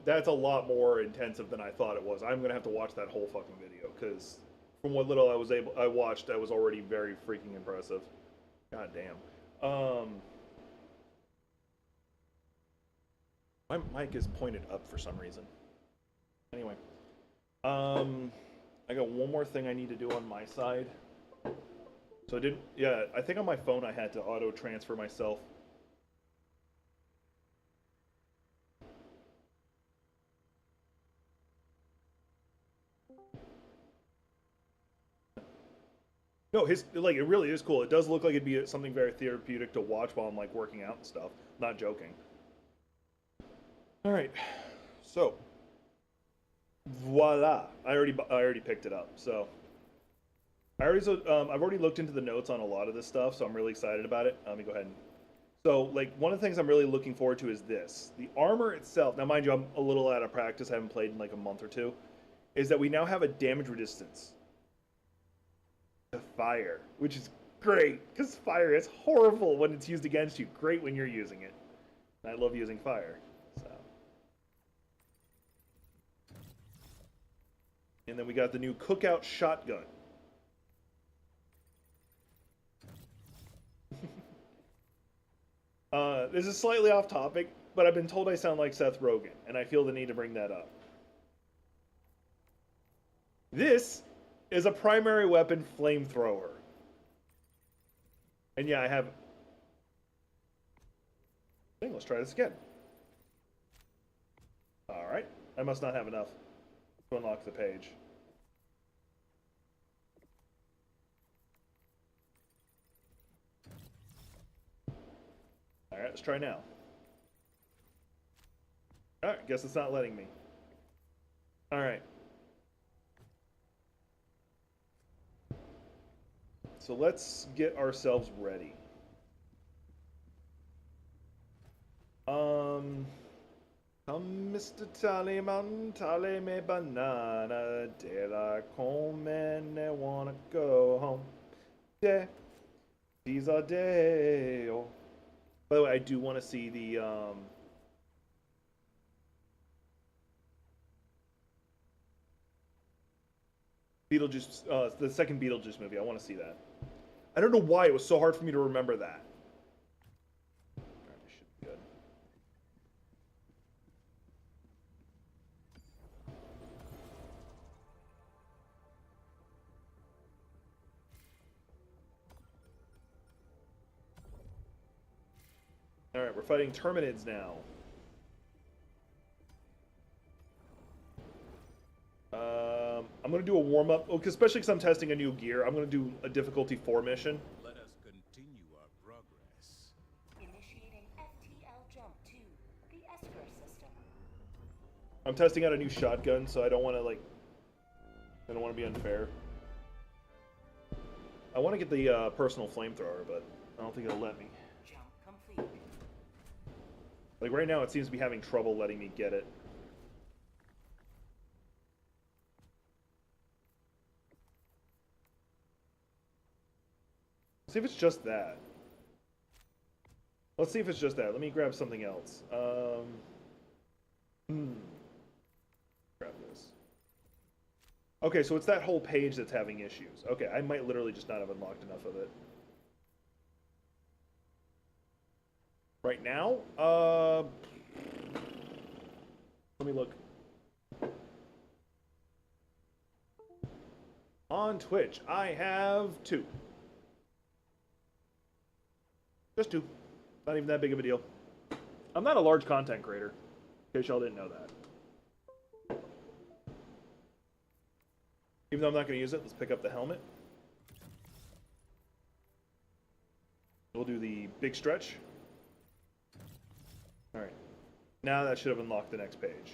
That's a lot more intensive than I thought it was. I'm gonna have to watch that whole fucking video because from what little I watched, that was already very freaking impressive. God damn. My mic is pointed up for some reason. Anyway, I got one more thing I need to do on my side. So I didn't. Yeah, I think on my phone I had to auto transfer myself. No, his like it really is cool. It does look like it'd be something very therapeutic to watch while I'm like working out and stuff. Not joking. All right, so voila! I already picked it up. So I've already looked into the notes on a lot of this stuff, so I'm really excited about it. Let me go ahead and so like one of the things I'm really looking forward to is this: the armor itself. Now, mind you, I'm a little out of practice. I haven't played in like a month or two. Is that we now have a damage resistance to fire, which is great because fire is horrible when it's used against you. Great when you're using it. And I love using fire. So. And then we got the new cookout shotgun. This is slightly off topic, but I've been told I sound like Seth Rogen, and I feel the need to bring that up. This is a primary weapon flamethrower. And yeah, I have... Let's try this again. Alright. I must not have enough to unlock the page. Alright, let's try now. Alright, guess it's not letting me. Alright. So let's get ourselves ready. Come, Mr. Tallyman, tally me banana, daylight home and I wanna go home. Yeah, these are day. Oh. By the way, I do want to see the Beetlejuice, the second Beetlejuice movie. I want to see that. I don't know why it was so hard for me to remember that. Alright, should be good. Alright, we're fighting Terminids now. I'm going to do a warm-up, especially because I'm testing a new gear. I'm going to do a difficulty 4 mission. Let us continue our progress. Initiating FTL jump to the Esker system. I'm testing out a new shotgun, so I don't want to, like... I don't want to be unfair. I want to get the personal flamethrower, but I don't think it'll let me. Jump complete. Like, right now, it seems to be having trouble letting me get it. See if it's just that. Let's see if it's just that. Let me grab something else. Grab this. Okay, so it's that whole page that's having issues. Okay, I might literally just not have unlocked enough of it. Right now? Let me look. On Twitch, I have 2. Just 2. Not even that big of a deal. I'm not a large content creator, in case y'all didn't know that. Even though I'm not going to use it, let's pick up the helmet. We'll do the big stretch. Alright. Now that should have unlocked the next page.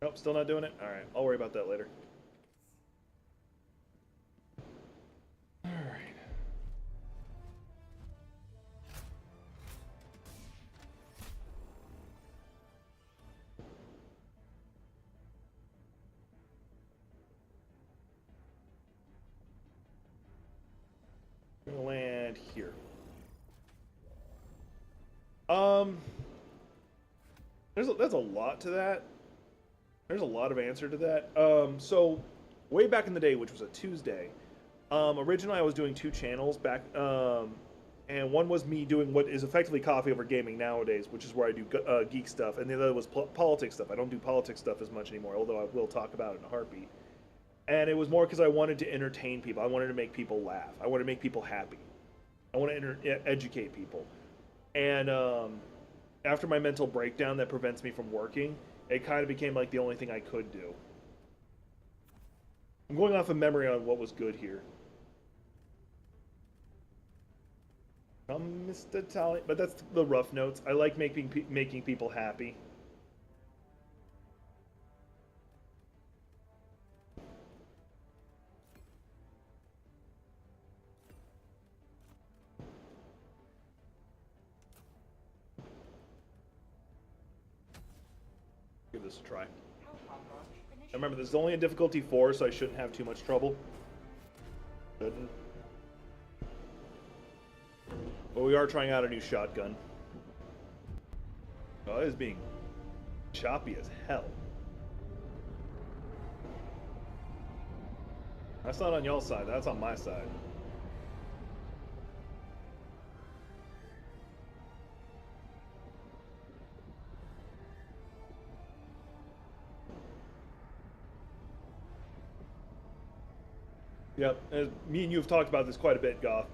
Nope, still not doing it? Alright, I'll worry about that later. Alright. I'm gonna land here. There's a lot to that. There's a lot of answer to that. So way back in the day, which was a Tuesday, originally I was doing 2 channels back, and one was me doing what is effectively coffee over gaming nowadays, which is where I do geek stuff, and the other was politics stuff. I don't do politics stuff as much anymore, although I will talk about it in a heartbeat. And it was more because I wanted to entertain people. I wanted to make people laugh. I wanted to make people happy. I want to educate people. And after my mental breakdown that prevents me from working, it kind of became like the only thing I could do. I'm going off of memory on what was good here. Mr. Tally, but that's the rough notes. I like making people happy. Give this a try. I remember this is only a difficulty 4, so I shouldn't have too much trouble. Shouldn't. But we are trying out a new shotgun. Oh, it is being choppy as hell. That's not on y'all's side, that's on my side. Yep, as me and you have talked about this quite a bit, Goth.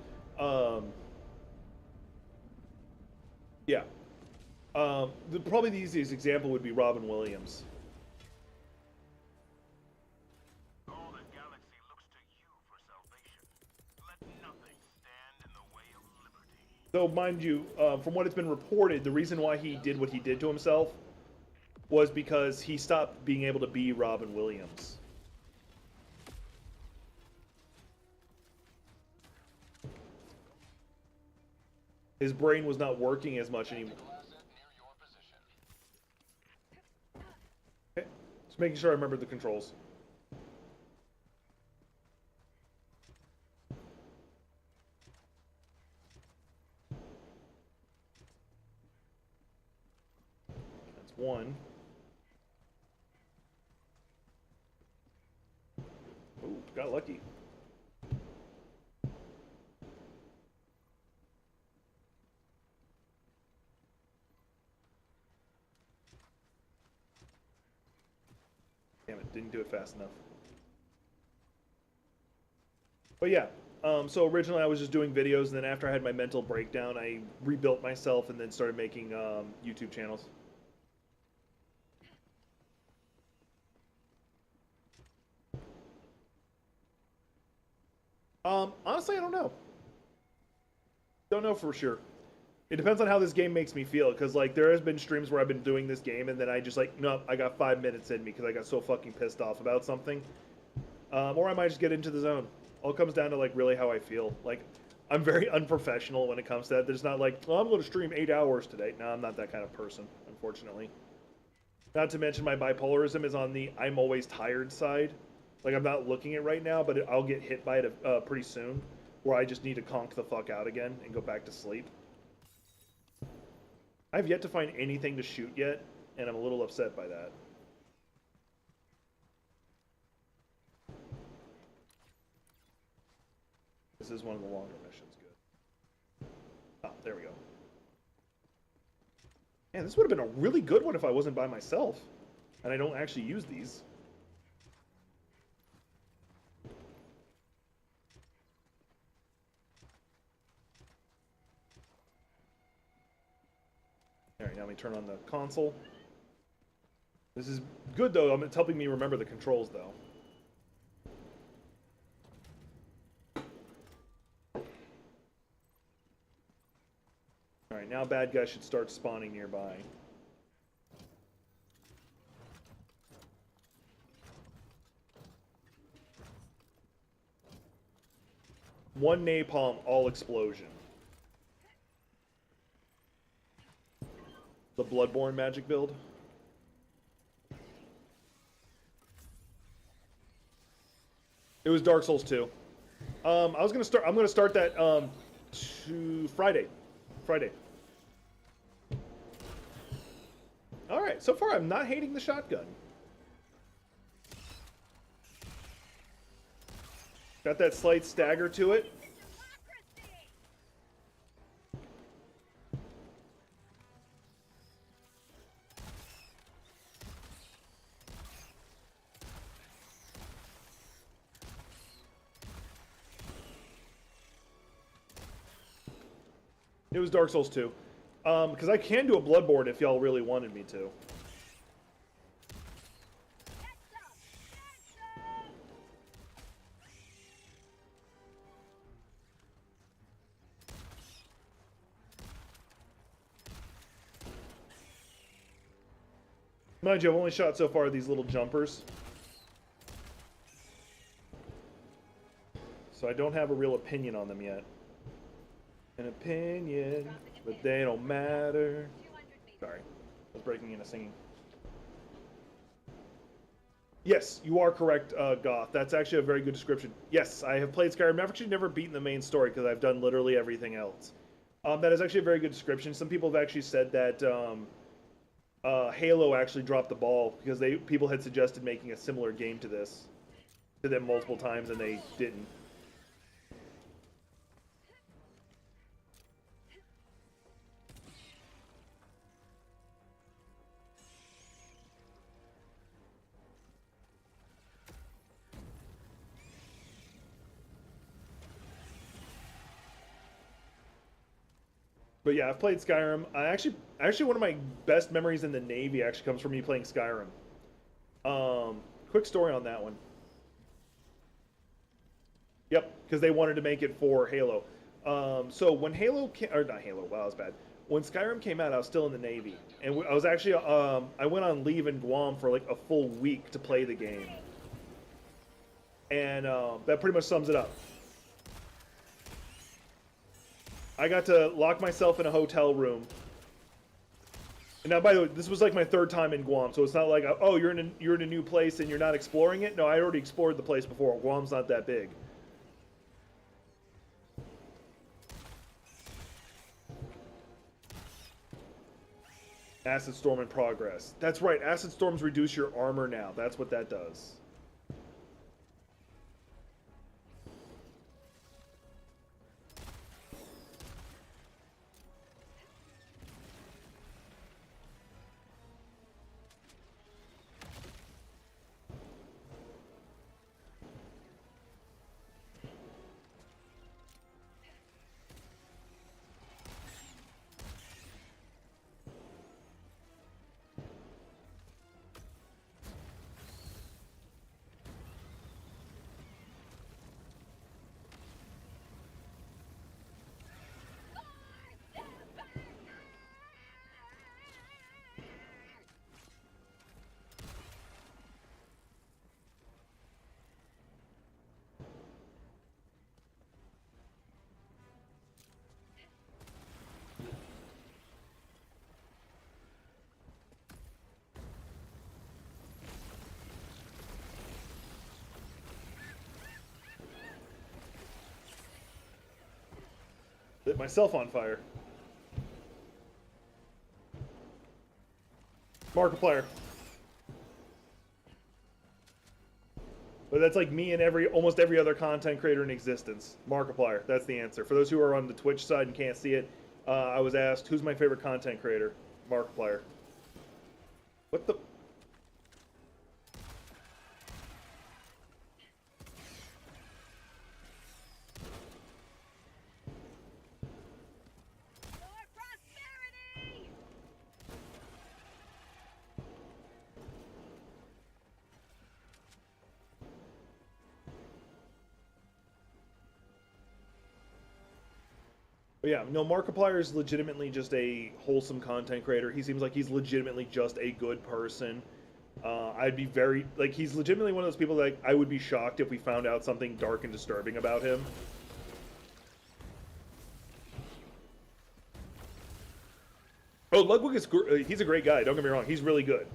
Yeah. Probably the easiest example would be Robin Williams. All the galaxy looks to you for salvation. Let nothing stand in the way of liberty. Though, mind you, from what it's been reported, the reason why he did what he did to himself was because he stopped being able to be Robin Williams. His brain was not working as much anymore. Okay, just making sure I remember the controls. That's 1. Ooh, got lucky. Damn it, didn't do it fast enough. But yeah, so originally I was just doing videos, and then after I had my mental breakdown, I rebuilt myself and then started making YouTube channels. Honestly, I don't know. Don't know for sure. It depends on how this game makes me feel, because like there has been streams where I've been doing this game and then I just like, nope, I got 5 minutes in me because I got so fucking pissed off about something. Or I might just get into the zone. All comes down to like really how I feel. Like I'm very unprofessional when it comes to that. There's not like, well, I'm going to stream 8 hours today. No, I'm not that kind of person, unfortunately. Not to mention my bipolarism is on the I'm always tired side. Like I'm not looking at it right now, but I'll get hit by it pretty soon, where I just need to conk the fuck out again and go back to sleep. I've yet to find anything to shoot yet, and I'm a little upset by that. This is one of the longer missions. Good. Oh, there we go. Man, this would have been a really good one if I wasn't by myself, and I don't actually use these. Alright, now let me turn on the console. This is good though, it's helping me remember the controls though. Alright, now bad guys should start spawning nearby. One napalm, all explosion. The Bloodborne magic build. It was Dark Souls 2. I'm gonna start that to Friday. All right, so far I'm not hating the shotgun. Got that slight stagger to it. It was Dark Souls 2. Because I can do a Bloodborne if y'all really wanted me to. Mind you, I've only shot so far these little jumpers. So I don't have a real opinion on them yet. An opinion, but they don't matter. Sorry, I was breaking into singing. Yes, you are correct, Goth. That's actually a very good description. Yes, I have played Skyrim. I've actually never beaten the main story because I've done literally everything else. That is actually a very good description. Some people have actually said that Halo actually dropped the ball because people had suggested making a similar game to this to them multiple times and they didn't. But yeah, I've played Skyrim. Actually, one of my best memories in the Navy actually comes from me playing Skyrim. Quick story on that one. Yep, because they wanted to make it for Halo. So when Halo came, or not Halo, wow, that was bad. When Skyrim came out, I was still in the Navy, and I was actually I went on leave in Guam for like a full week to play the game, and that pretty much sums it up. I got to lock myself in a hotel room. And now, by the way, this was like my third time in Guam, so it's not like, oh, you're in a new place and you're not exploring it. No, I already explored the place before. Guam's not that big. Acid Storm in progress. That's right, Acid Storms reduce your armor now. That's what that does. Lit myself on fire. Markiplier. But that's like me and almost every other content creator in existence. Markiplier, that's the answer. For those who are on the Twitch side and can't see it, I was asked, who's my favorite content creator? Markiplier. What the... But yeah, no, Markiplier is legitimately just a wholesome content creator. He seems like he's legitimately just a good person. I'd be very, like, he's legitimately one of those people that I would be shocked if we found out something dark and disturbing about him. Oh, Ludwig is, he's a great guy, don't get me wrong, he's really good.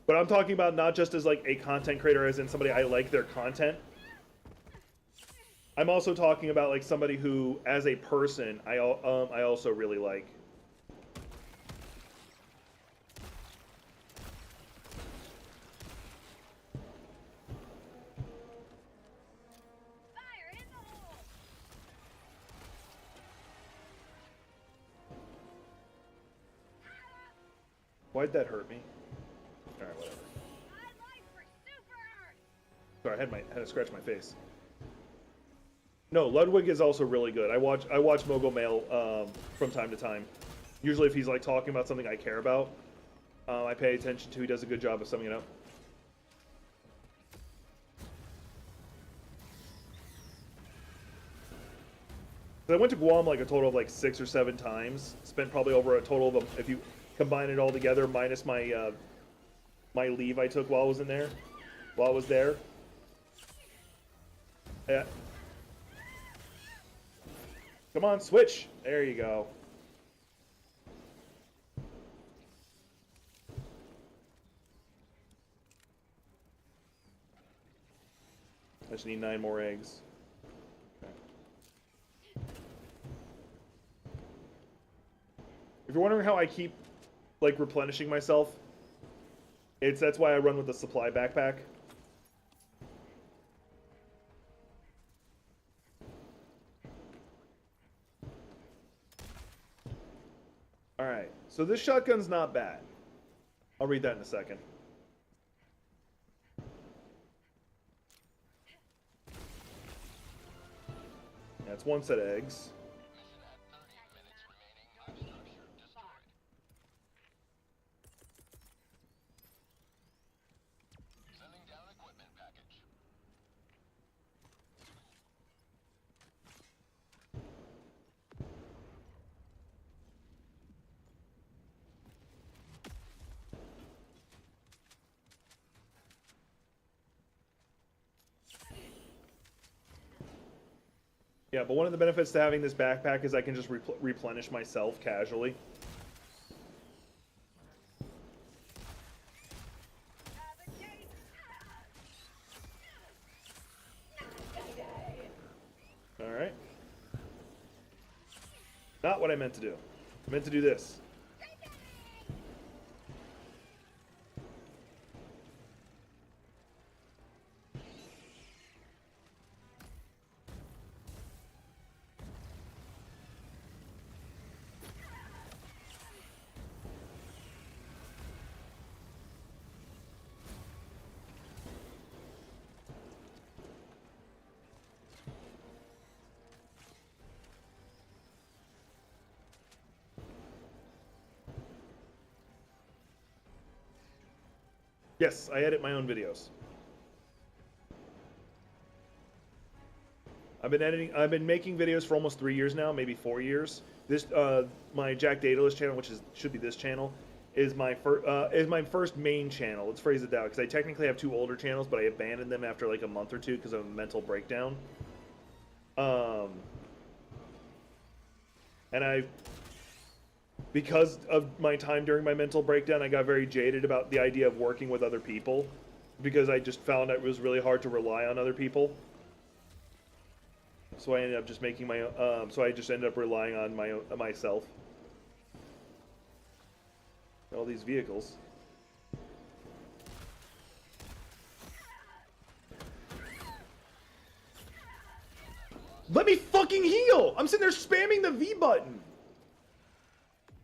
But I'm talking about not just as, like, a content creator, as in somebody I like their content. I'm also talking about like somebody who, as a person, I also really like. Why'd that hurt me? Alright, whatever. Sorry, I had to scratch my face. No, Ludwig is also really good. I watch Mogul Mail from time to time. Usually if he's like talking about something I care about, I pay attention to. He does a good job of summing it up. I went to Guam like a total of like 6 or 7 times. Spent probably over a total of, if you combine it all together, minus my my leave I took while I was in there, while I was there. Yeah. Come on, switch. There you go. I just need 9 more eggs. If you're wondering how I keep, like, replenishing myself, that's why I run with the supply backpack. Alright, so this shotgun's not bad. I'll read that in a second. That's 1 set of eggs. Yeah, but one of the benefits to having this backpack is I can just replenish myself casually. Alright. Not what I meant to do. I meant to do this. Yes, I edit my own videos. I've been making videos for almost 3 years now, maybe 4 years. This, my Jack Daedules channel, which should be this channel, is my first main channel. Let's phrase it that way, because I technically have 2 older channels, but I abandoned them after like a month or 2 because of a mental breakdown. And because of my time during my mental breakdown, I got very jaded about the idea of working with other people, because I just found it was really hard to rely on other people. So I ended up just making my own, so I just ended up relying on myself. All these vehicles. Let me fucking heal! I'm sitting there spamming the V button!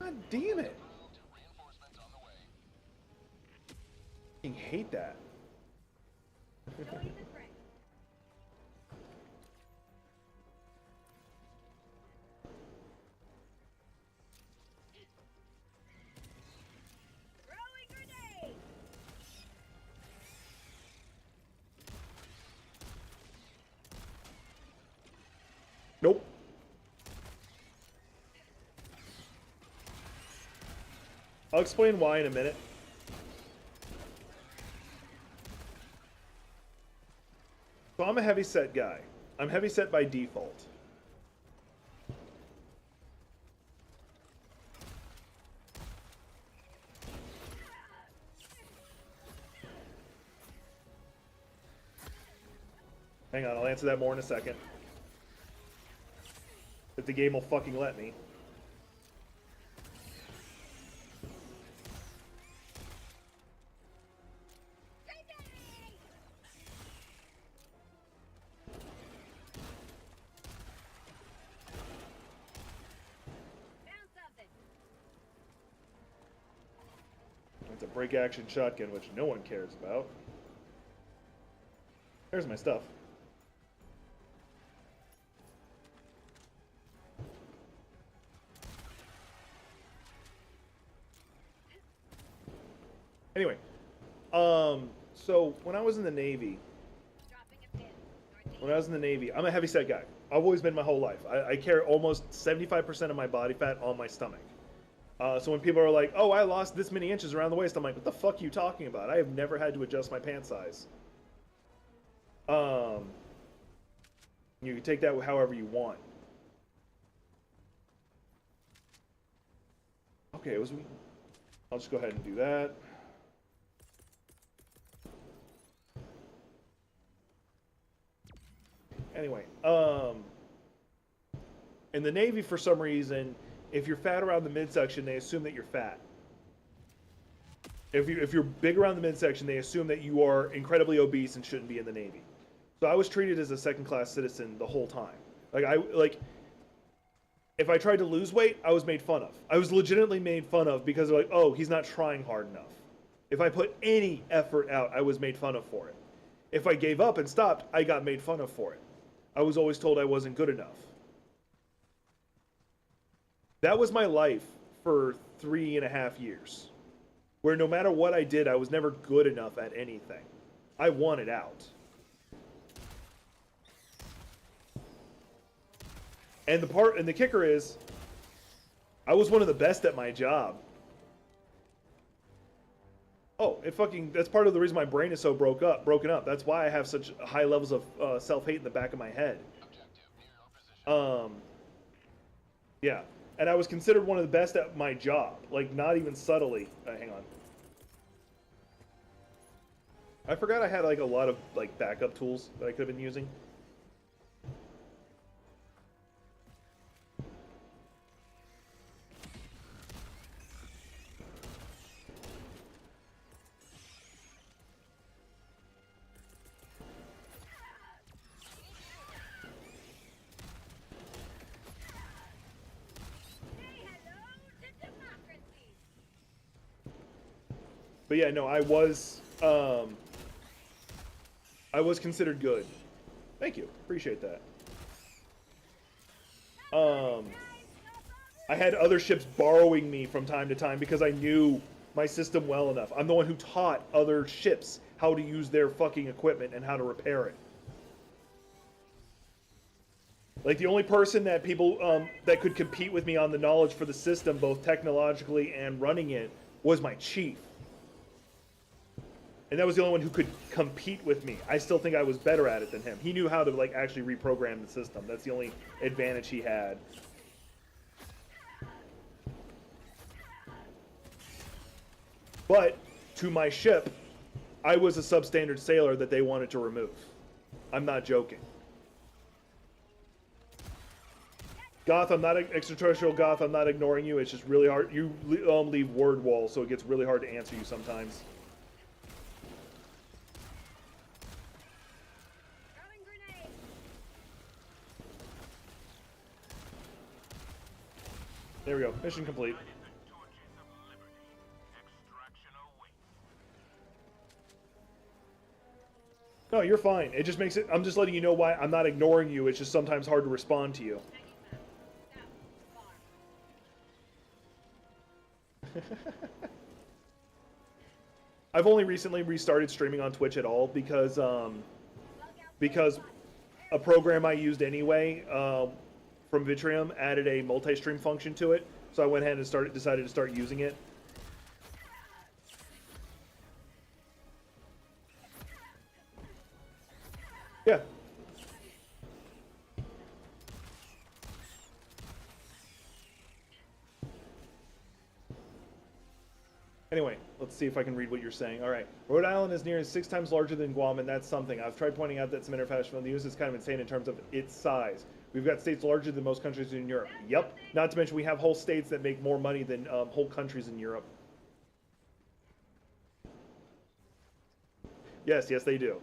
God damn it. I hate that. Nope. I'll explain why in a minute. So I'm a heavy-set guy. I'm heavy-set by default. Hang on, I'll answer that more in a second. If the game will fucking let me. a break action shotgun, which no one cares about. There's my stuff. Anyway, so when I was in the Navy, I'm a heavyset guy. I've always been my whole life. I carry almost 75% of my body fat on my stomach. So when people are like, "Oh, I lost this many inches around the waist," I'm like, "What the fuck are you talking about? I have never had to adjust my pant size." You can take that however you want. Okay, I'll just go ahead and do that. Anyway, in the Navy, for some reason, if you're fat around the midsection, they assume that you're fat. If you're big around the midsection, they assume that you are incredibly obese and shouldn't be in the Navy. So I was treated as a second-class citizen the whole time. If I tried to lose weight, I was made fun of. I was legitimately made fun of because they're like, "Oh, he's not trying hard enough." If I put any effort out, I was made fun of for it. If I gave up and stopped, I got made fun of for it. I was always told I wasn't good enough. That was my life for 3.5 years, where no matter what I did, I was never good enough at anything. I wanted out. And the kicker is, I was one of the best at my job. Oh, that's part of the reason my brain is so broken up. That's why I have such high levels of self-hate in the back of my head. Yeah. And I was considered one of the best at my job. Like, not even subtly. Hang on. I forgot I had, like, a lot of, like, backup tools that I could have been using. But yeah, no, I was considered good. Thank you, appreciate that. I had other ships borrowing me from time to time because I knew my system well enough. I'm the one who taught other ships how to use their fucking equipment and how to repair it. Like, the only person that people that could compete with me on the knowledge for the system, both technologically and running it, was my chief. And that was the only one who could compete with me. I still think I was better at it than him. He knew how to, like, actually reprogram the system. That's the only advantage he had. But, to my ship, I was a substandard sailor that they wanted to remove. I'm not joking. Goth, I'm not an extraterrestrial Goth. I'm not ignoring you. It's just really hard. You leave word walls, so it gets really hard to answer you sometimes. There we go. Mission complete. No, you're fine. It just makes it... I'm just letting you know why I'm not ignoring you. It's just sometimes hard to respond to you. I've only recently restarted streaming on Twitch at all because a program I used anyway from Vitrium added a multi-stream function to it, so I went ahead and decided to start using it. Yeah. Anyway, let's see if I can read what you're saying. All right. Rhode Island is nearly 6 times larger than Guam, and that's something. I've tried pointing out that some international news is kind of insane in terms of its size. We've got states larger than most countries in Europe. Yep. Not to mention we have whole states that make more money than whole countries in Europe. Yes, they do.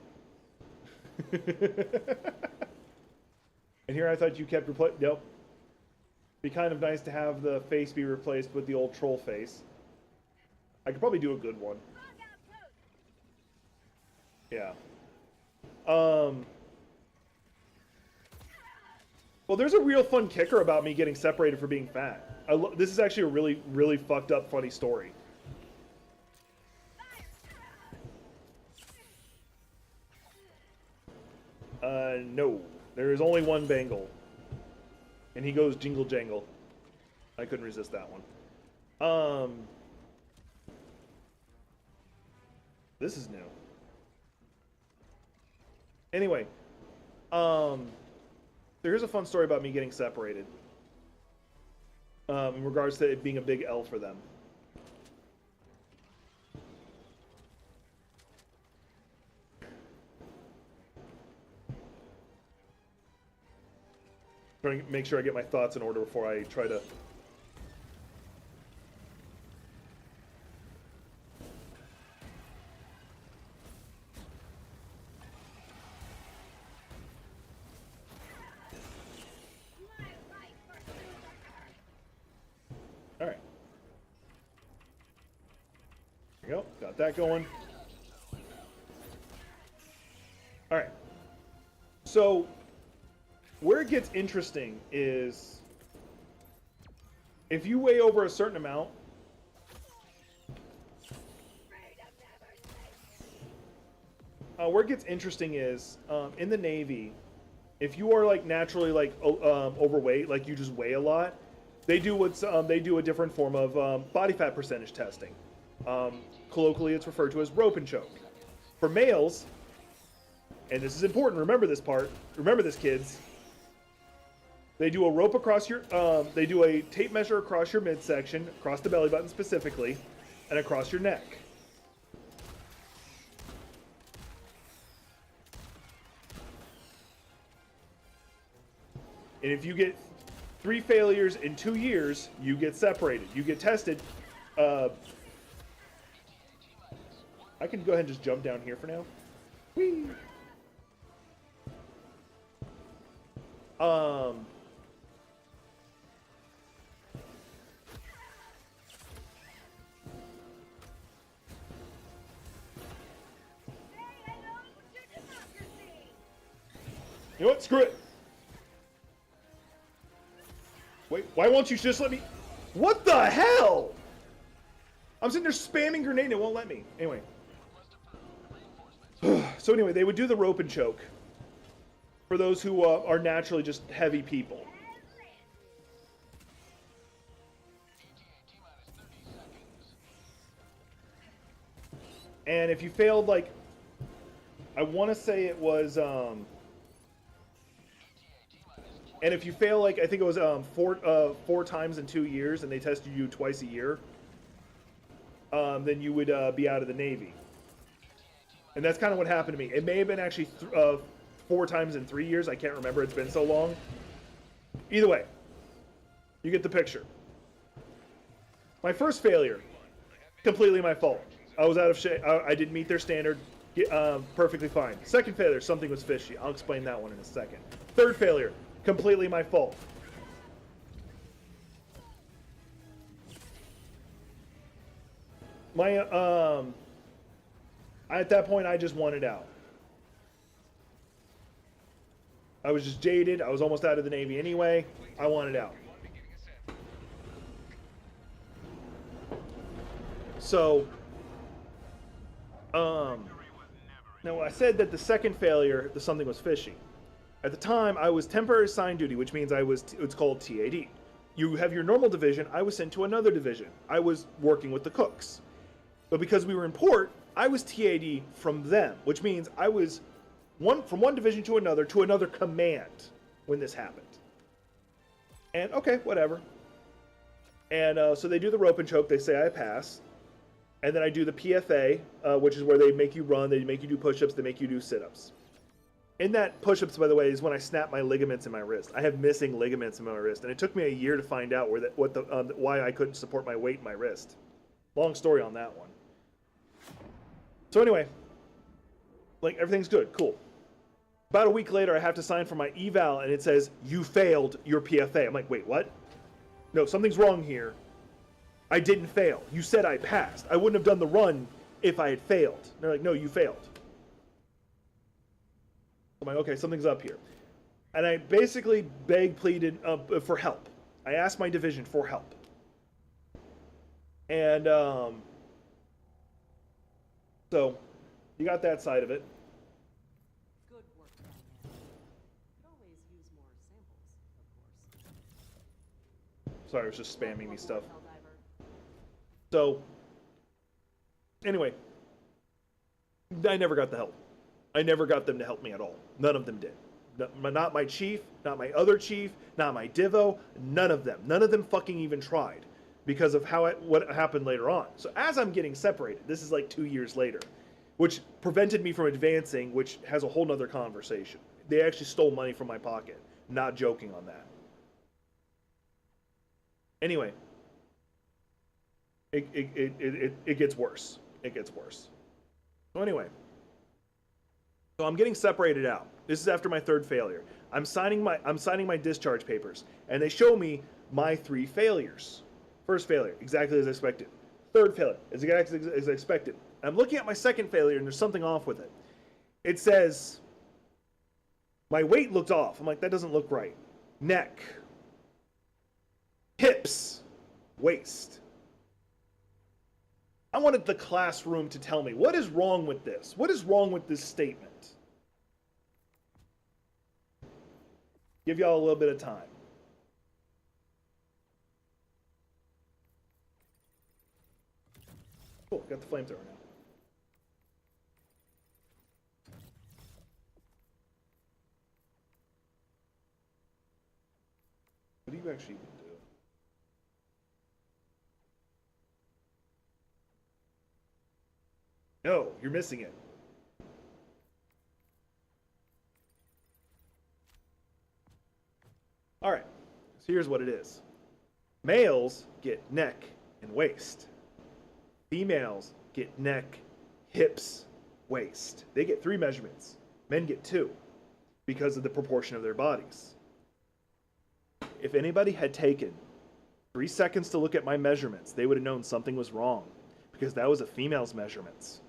And here I thought you kept Nope. Be kind of nice to have the face be replaced with the old troll face. I could probably do a good one. Yeah. Well, there's a real fun kicker about me getting separated for being fat. This is actually a really, really fucked up, funny story. No. There is only one Bengal. And he goes jingle jangle. I couldn't resist that one. This is new. Anyway, here's a fun story about me getting separated. In regards to it being a big L for them. Trying to make sure I get my thoughts in order before I try to... Alright. There we go. Got that going. Alright. So... where it gets interesting is if you weigh over a certain amount, where it gets interesting is in the Navy, if you are like naturally like overweight, like you just weigh a lot, they do a different form of body fat percentage testing. Colloquially, it's referred to as rope and choke. For males, and this is important, remember this part, remember this, kids. They do a rope across your, they do a tape measure across your midsection, across the belly button specifically, and across your neck. And if you get 3 failures in 2 years, you get separated. You get tested. I can go ahead and just jump down here for now. Whee! You know what? Screw it. Wait, why won't you just let me... What the hell? I'm sitting there spamming grenade and it won't let me. Anyway. So anyway, they would do the rope and choke. For those who are naturally just heavy people. And if you failed, like... I want to say it was... And if you fail, like, I think it was 4 times in 2 years, and they tested you twice a year, then you would be out of the Navy. And that's kind of what happened to me. It may have been actually 4 times in 3 years. I can't remember. It's been so long. Either way, you get the picture. My first failure, completely my fault. I was out of shape. I didn't meet their standard. Perfectly fine. Second failure, something was fishy. I'll explain that one in a second. Third failure. Completely my fault. At that point, I just wanted out. I was just jaded. I was almost out of the Navy anyway. I wanted out. So, now I said that the second failure, something was fishy. At the time, I was temporary assigned duty, which means it's called TAD. You have your normal division, I was sent to another division. I was working with the cooks. But because we were in port, I was TAD from them, which means I was from one division to another command when this happened. And okay, whatever. And so they do the rope and choke, they say I pass. And then I do the PFA, which is where they make you run, they make you do push-ups, they make you do sit-ups. In that push-ups, by the way, is when I snap my ligaments in my wrist. I have missing ligaments in my wrist, and it took me a year to find out why I couldn't support my weight in my wrist. Long story on that one. So anyway, like everything's good, cool. About a week later, I have to sign for my eval, and it says you failed your PFA. I'm like, wait, what? No, something's wrong here. I didn't fail. You said I passed. I wouldn't have done the run if I had failed. And they're like, no, you failed. I'm like, okay, something's up here. And I basically pleaded for help. I asked my division for help. And so you got that side of it. Good work, Batman. Could always use more samples, of course. Sorry, I was just spamming me stuff. Helldiver. So, anyway, I never got the help. I never got them to help me at all. None of them did. Not my chief, not my other chief, not my divo, none of them. None of them fucking even tried because of what happened later on. So as I'm getting separated, this is like 2 years later, which prevented me from advancing, which has a whole nother conversation. They actually stole money from my pocket. Not joking on that. Anyway, it gets worse. It gets worse. So anyway, so I'm getting separated out. This is after my third failure. I'm signing my discharge papers, and they show me my 3 failures. First failure, exactly as expected. Third failure, exactly as expected. I'm looking at my second failure, and there's something off with it. It says my weight looked off. I'm like, that doesn't look right. Neck, hips, waist. I wanted the classroom to tell me, what is wrong with this? What is wrong with this statement? Give y'all a little bit of time. Cool, got the flamethrower now. What do you actually even do? No, you're missing it. All right, so here's what it is. Males get neck and waist. Females get neck, hips, waist. They get 3 measurements. Men get 2 because of the proportion of their bodies. If anybody had taken 3 seconds to look at my measurements, they would have known something was wrong because that was a female's measurements.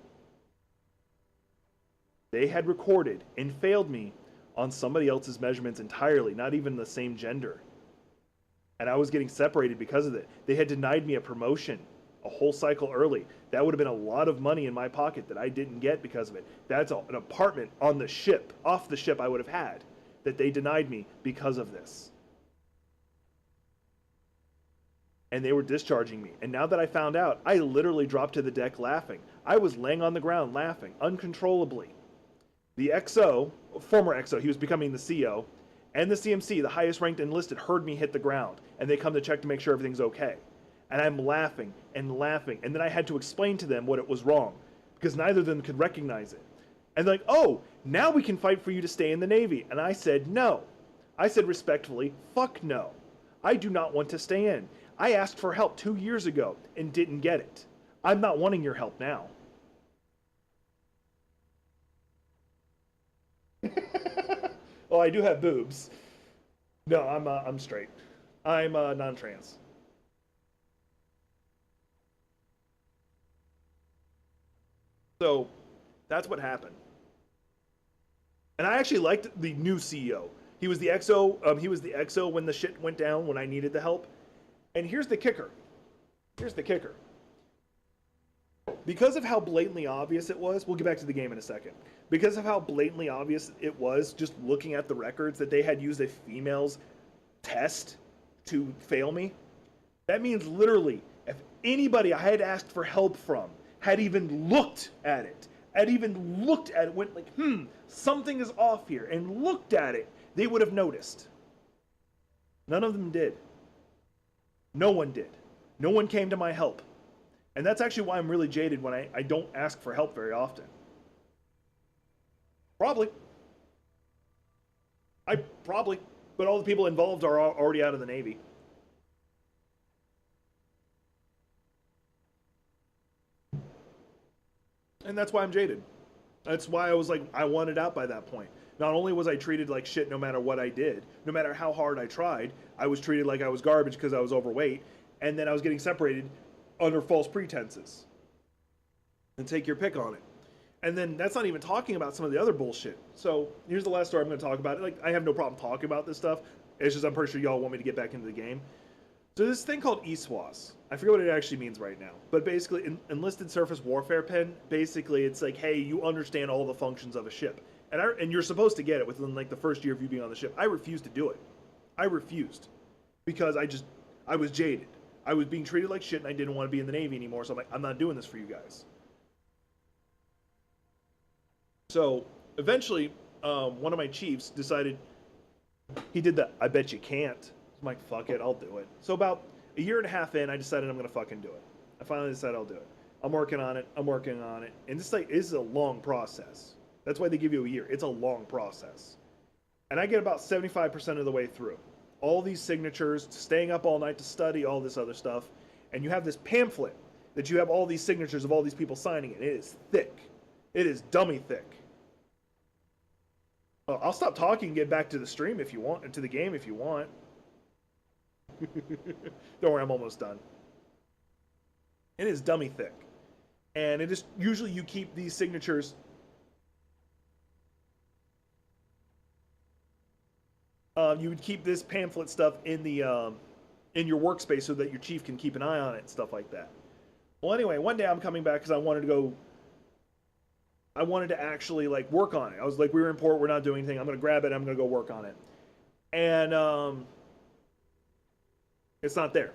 They had recorded and failed me on somebody else's measurements entirely, not even the same gender. And I was getting separated because of it. They had denied me a promotion a whole cycle early. That would have been a lot of money in my pocket that I didn't get because of it. That's an apartment on the ship, off the ship I would have had, that they denied me because of this. And they were discharging me. And now that I found out, I literally dropped to the deck laughing. I was laying on the ground laughing uncontrollably. The XO, former XO, he was becoming the CO, and the CMC, the highest ranked enlisted, heard me hit the ground, and they come to check to make sure everything's okay. And I'm laughing, and then I had to explain to them what it was wrong, because neither of them could recognize it. And they're like, oh, now we can fight for you to stay in the Navy. And I said, no. I said respectfully, fuck no. I do not want to stay in. I asked for help 2 years ago and didn't get it. I'm not wanting your help now. Well, I do have boobs. No, I'm straight. I'm non-trans. So that's what happened. And I actually liked the new CEO. He was the XO. He was the XO when the shit went down, when I needed the help. And here's the kicker. Here's the kicker. Because of how blatantly obvious it was, we'll get back to the game in a second. Because of how blatantly obvious it was, just looking at the records, that they had used a female's test to fail me, that means literally, if anybody I had asked for help from had even looked at it, went like, something is off here, and looked at it, they would have noticed. None of them did. No one did. No one came to my help. And that's actually why I'm really jaded when I don't ask for help very often. Probably. But all the people involved are already out of the Navy. And that's why I'm jaded. That's why I was like, I wanted out by that point. Not only was I treated like shit no matter what I did, no matter how hard I tried, I was treated like I was garbage because I was overweight, and then I was getting separated under false pretenses. And take your pick on it. And then that's not even talking about some of the other bullshit. So here's the last story I'm going to talk about. Like, I have no problem talking about this stuff. It's just I'm pretty sure y'all want me to get back into the game. So this thing called ESWAS. I forget what it actually means right now. But basically, Enlisted Surface Warfare Pen, basically it's like, hey, you understand all the functions of a ship. And you're supposed to get it within like the first year of you being on the ship. I refused to do it. I refused. Because I was jaded. I was being treated like shit and I didn't want to be in the Navy anymore. So I'm like, I'm not doing this for you guys. So eventually, one of my chiefs decided, he did the, I bet you can't. I'm like, fuck it, I'll do it. So about a year and a half in, I decided I'm going to fucking do it. I finally decided I'll do it. I'm working on it. And this like is a long process. That's why they give you a year. It's a long process. And I get about 75% of the way through. All these signatures, staying up all night to study, all this other stuff. And you have this pamphlet that you have all these signatures of all these people signing it. It is thick. It is dummy thick. I'll stop talking and get back to the stream if you want, and to the game if you want. Don't worry, I'm almost done. It is dummy thick. And it is usually you keep these signatures. You would keep this pamphlet stuff in the in your workspace so that your chief can keep an eye on it and stuff like that. Well, anyway, one day I'm coming back because I wanted to actually like work on it. I was like, we were in port, we're not doing anything. I'm gonna grab it, I'm gonna go work on it. And it's not there.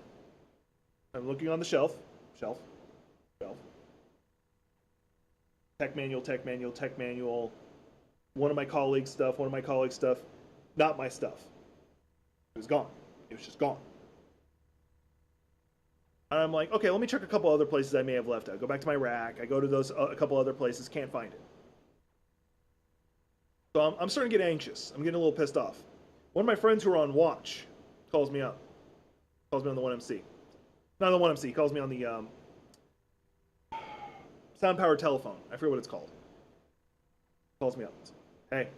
I'm looking on the shelf. Tech manual. One of my colleagues' stuff, not my stuff. It was gone. It was just gone. And I'm like, okay, let me check a couple other places I may have left. I go back to my rack. I go to those a couple other places. Can't find it. So I'm starting to get anxious. I'm getting a little pissed off. One of my friends who are on watch calls me up. Calls me on the 1MC. Not the 1MC. He calls me on the sound-powered telephone. I forget what it's called. Calls me up. Hey.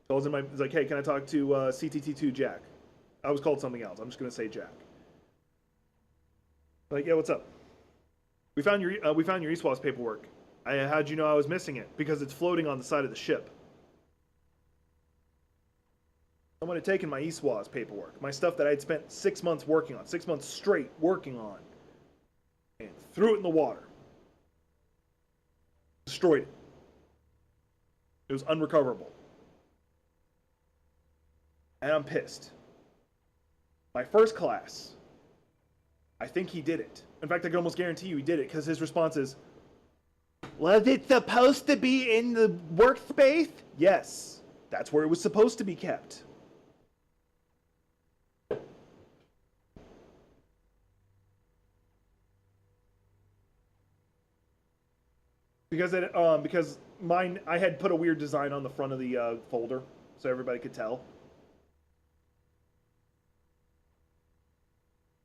Calls in my. He's like, hey, can I talk to CTT2 Jack? I was called something else. I'm just gonna say Jack. Like, yeah, what's up? We found your ESWAS paperwork. How'd you know I was missing it? Because it's floating on the side of the ship. Someone had taken my ESWAS paperwork, my stuff that I'd spent 6 months working on, 6 months straight working on, and threw it in the water. Destroyed it. It was unrecoverable. And I'm pissed. My first class, I think he did it. In fact, I can almost guarantee you he did it, because his response is, was it supposed to be in the workspace? Yes, that's where it was supposed to be kept. Because mine, I had put a weird design on the front of the folder, so everybody could tell.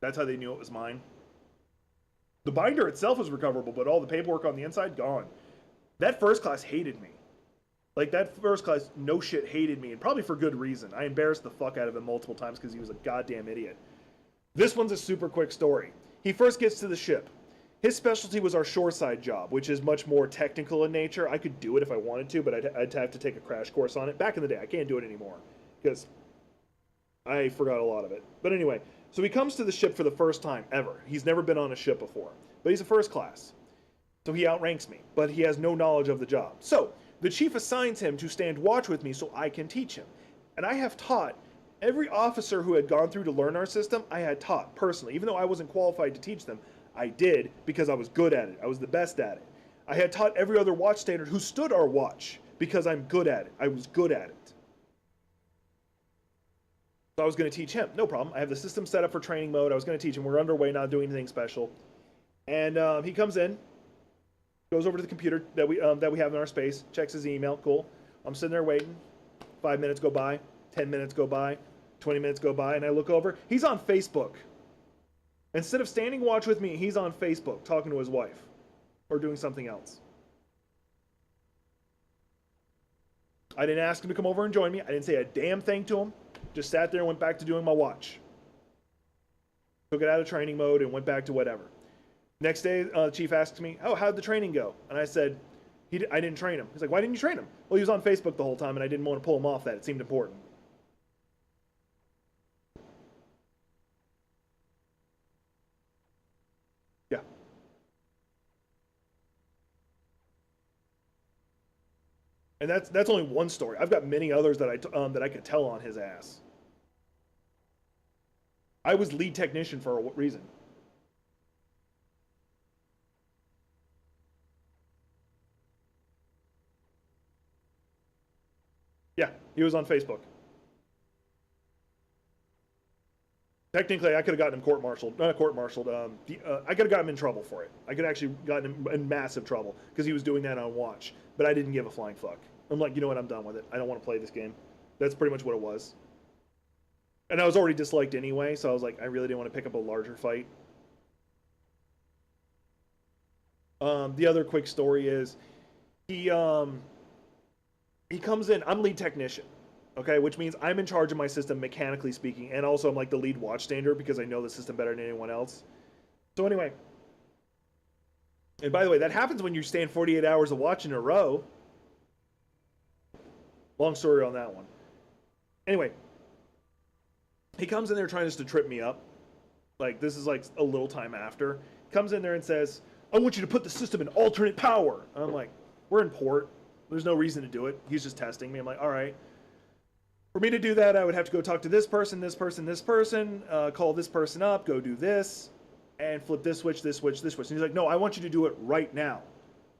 That's how they knew it was mine. The binder itself was recoverable, but all the paperwork on the inside, gone. That first class hated me. Like, that first class, no shit, hated me, and probably for good reason. I embarrassed the fuck out of him multiple times because he was a goddamn idiot. This one's a super quick story. He first gets to the ship. His specialty was our shoreside job, which is much more technical in nature. I could do it if I wanted to, but I'd have to take a crash course on it. Back in the day, I can't do it anymore because I forgot a lot of it. But anyway, so he comes to the ship for the first time ever. He's never been on a ship before, but he's a first class. So he outranks me, but he has no knowledge of the job. So the chief assigns him to stand watch with me so I can teach him. And I have taught every officer who had gone through to learn our system, I had taught personally. Even though I wasn't qualified to teach them, I did because I was good at it. I was the best at it. I had taught every other watch standard who stood our watch because I'm good at it. I was good at it. So I was going to teach him. No problem. I have the system set up for training mode. I was going to teach him. We're underway, not doing anything special. And he comes in, goes over to the computer that we have in our space, checks his email. Cool. I'm sitting there waiting. 5 minutes go by. 10 minutes go by. 20 minutes go by. And I look over. He's on Facebook. Instead of standing watch with me, he's on Facebook talking to his wife or doing something else. I didn't ask him to come over and join me. I didn't say a damn thing to him. Just sat there and went back to doing my watch. Took it out of training mode and went back to whatever. Next day, the chief asks me, "Oh, how'd the training go?" And I said, I didn't train him." He's like, "Why didn't you train him?" "Well, he was on Facebook the whole time, and I didn't want to pull him off that. It seemed important." Yeah. And that's only one story. I've got many others that I could tell on his ass. I was lead technician for a reason. Yeah, he was on Facebook. Technically, I could have gotten him court-martialed. Not court-martialed. I could have gotten him in trouble for it. I could have actually gotten him in massive trouble because he was doing that on watch. But I didn't give a flying fuck. I'm like, you know what? I'm done with it. I don't want to play this game. That's pretty much what it was. And I was already disliked anyway, so I was like, I really didn't want to pick up a larger fight. The other quick story is he comes in. I'm lead technician, okay, which means I'm in charge of my system mechanically speaking, and also I'm like the lead watchstander because I know the system better than anyone else. So anyway, and by the way, that happens when you stand 48 hours of watch in a row. Long story on that one. Anyway, he comes in there trying just to trip me up. Like, this is like a little time after. Comes in there and says, "I want you to put the system in alternate power." And I'm like, we're in port. There's no reason to do it. He's just testing me. I'm like, all right. For me to do that, I would have to go talk to this person, this person, this person, call this person up, go do this, and flip this switch, this switch, this switch. And he's like, "No, I want you to do it right now."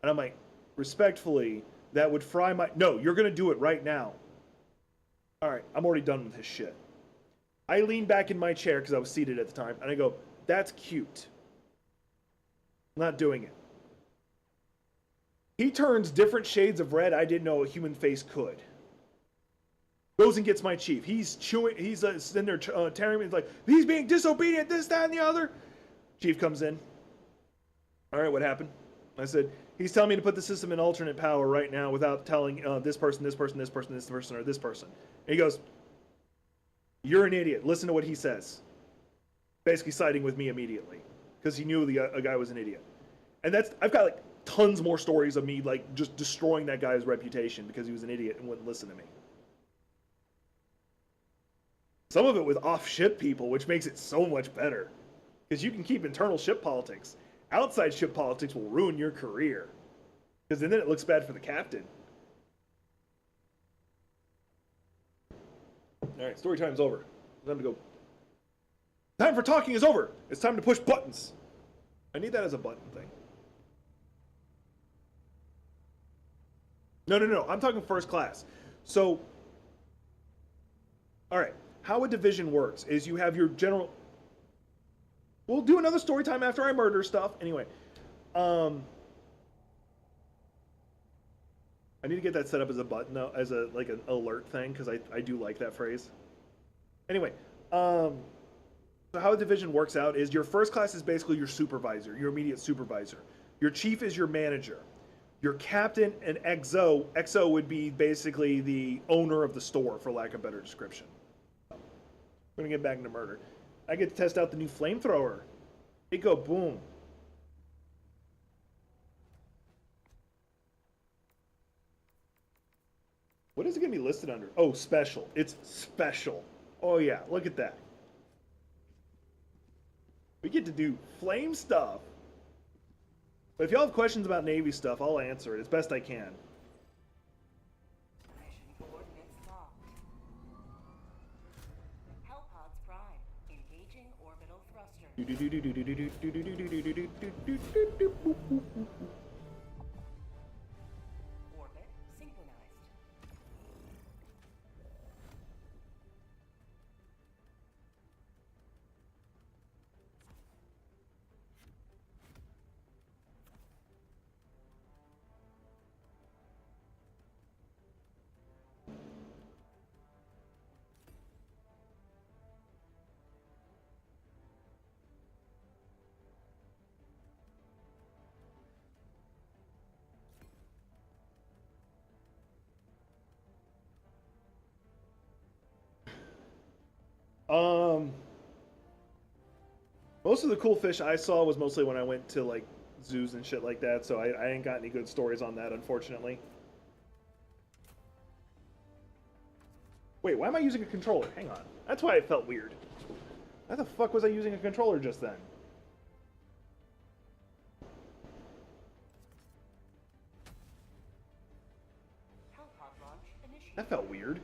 And I'm like, respectfully, that would fry my... No, you're going to do it right now. All right, I'm already done with his shit. I lean back in my chair because I was seated at the time, and I go, "That's cute. I'm not doing it." He turns different shades of red I didn't know a human face could. Goes and gets my chief. He's chewing, he's in there tearing me. He's like, "He's being disobedient, this, that, and the other." Chief comes in. "All right, what happened?" I said, "He's telling me to put the system in alternate power right now without telling this person, this person, this person, this person, or this person." And he goes, "You're an idiot. Listen to what he says." Basically siding with me immediately because he knew a guy was an idiot. And I've got like tons more stories of me like just destroying that guy's reputation because he was an idiot and wouldn't listen to me. Some of it with off-ship people, which makes it so much better. Because you can keep internal ship politics. Outside ship politics will ruin your career. Because then it looks bad for the captain. Alright, story time's over. Time to go. Time for talking is over. It's time to push buttons. I need that as a button thing. No. I'm talking first class. So, alright. How a division works is you have your general... We'll do another story time after I murder stuff. Anyway. I need to get that set up as a button, though, as a like an alert thing, because I do like that phrase. Anyway. So how a division works out is your first class is basically your supervisor, your immediate supervisor. Your chief is your manager. Your captain and XO would be basically the owner of the store, for lack of a better description. We're going to get back into murder. I get to test out the new flamethrower. It go boom. What is it going to be listed under? Oh, special. It's special. Oh yeah, look at that. We get to do flame stuff. But if y'all have questions about Navy stuff, I'll answer it as best I can. Mission coordinates locked. Hellpods prime. Engaging orbital thruster. Orbit synchronized. Most of the cool fish I saw was mostly when I went to like zoos and shit like that, so I ain't got any good stories on that, unfortunately. Wait, why am I using a controller? Hang on. That's why it felt weird. Why the fuck was I using a controller just then? Hellpod launch initiated. That felt weird.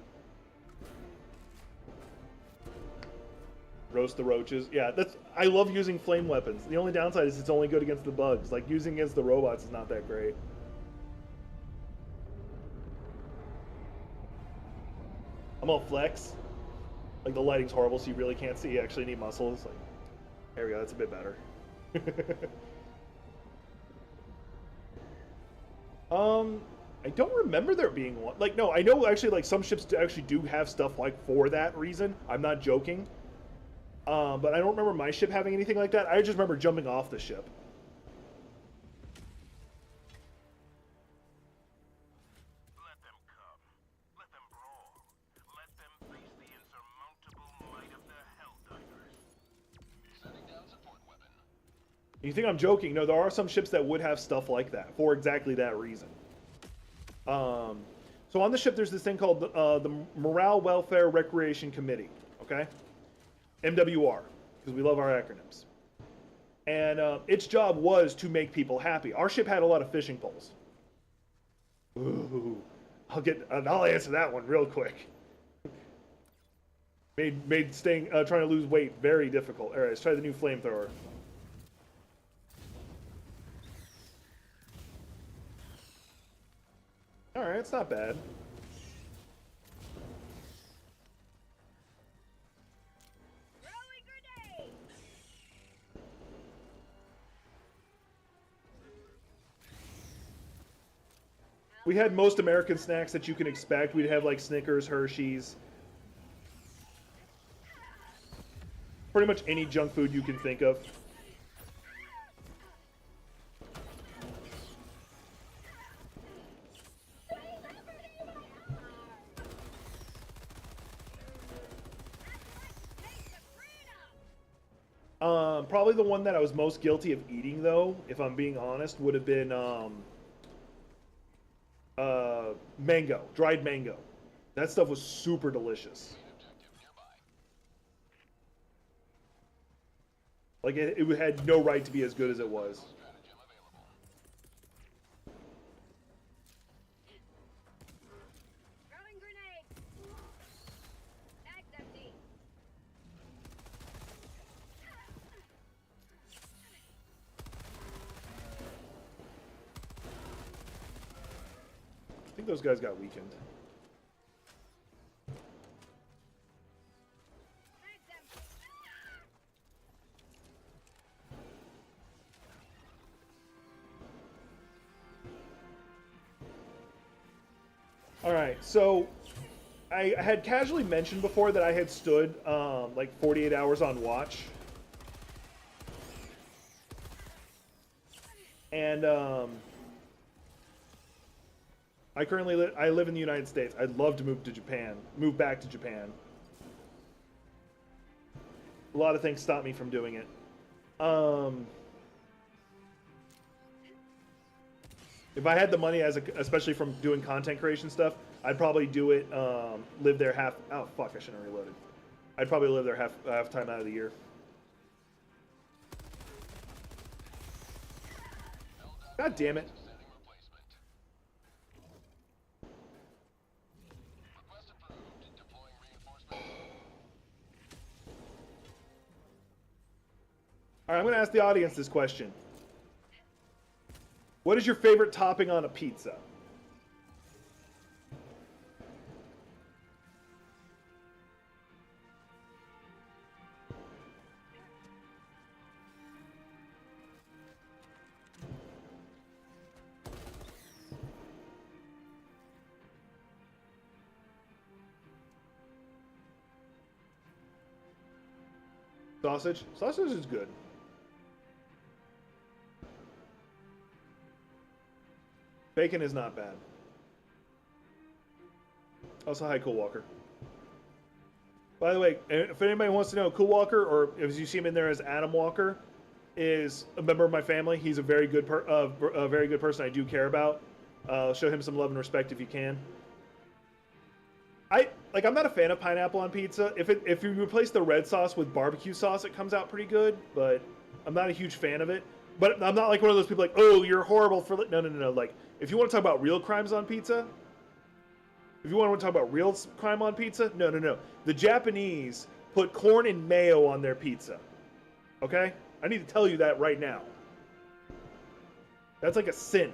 Roast the roaches. Yeah, that's. I love using flame weapons. The only downside is it's only good against the bugs. Like, using against the robots is not that great. I'm gonna flex. Like, the lighting's horrible, so you really can't see. You actually need muscles. Like, there we go. That's a bit better. I don't remember there being one. Like, no, I know actually, like, some ships actually do have stuff, like, for that reason. I'm not joking. But I don't remember my ship having anything like that. I just remember jumping off the ship. Let them come. Let them brawl. Let them face the insurmountable might of the Helldivers. Setting down support weapon. You think I'm joking? No, there are some ships that would have stuff like that for exactly that reason. So on the ship, there's this thing called the Morale, Welfare, Recreation Committee. Okay, MWR, because we love our acronyms. And its job was to make people happy. Our ship had a lot of fishing poles. Ooh, I'll answer that one real quick. Made staying trying to lose weight very difficult. All right, let's try the new flamethrower. All right, it's not bad. We had most American snacks that you can expect. We'd have like Snickers, Hershey's, pretty much any junk food you can think of. Probably the one that I was most guilty of eating, though, if I'm being honest, would have been mango, dried mango. That stuff was super delicious. Like, it had no right to be as good as it was. Throwing grenade. Bag's empty. I think those guys got weakened. Bag's empty. All right, so I had casually mentioned before that I had stood like 48 hours on watch. And I currently live in the United States. I'd love to move back to Japan. A lot of things stop me from doing it. If I had the money, especially from doing content creation stuff, I'd probably do it. Live there half. Oh fuck! I shouldn't have reloaded. I'd probably live there half time out of the year. God damn it! All right, I'm going to ask the audience this question. What is your favorite topping on a pizza? Sausage? Sausage is good. Bacon is not bad. Also, hi, Cool Walker. By the way, if anybody wants to know, Cool Walker, or if you see him in there as Adam Walker, is a member of my family. He's a very good, a very good person. I do care about. Show him some love and respect if you can. I'm not a fan of pineapple on pizza. If you replace the red sauce with barbecue sauce, it comes out pretty good. But I'm not a huge fan of it. But I'm not like one of those people like, oh, you're horrible for no. Like, if you want to talk about real crimes on pizza, if you want to talk about real crime on pizza, no. The Japanese put corn and mayo on their pizza. Okay? I need to tell you that right now. That's like a sin.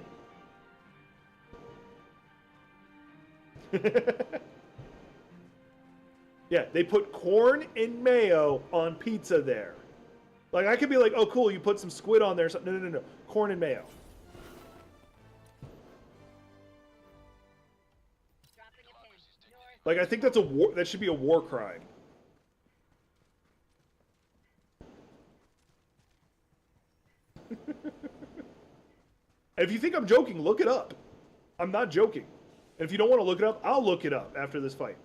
Yeah, they put corn and mayo on pizza there. Like, I could be like, oh, cool, you put some squid on there. No. Corn and mayo. Dropping a pin. North. Like, I think that's a war. That should be a war crime. If you think I'm joking, look it up. I'm not joking. And if you don't want to look it up, I'll look it up after this fight.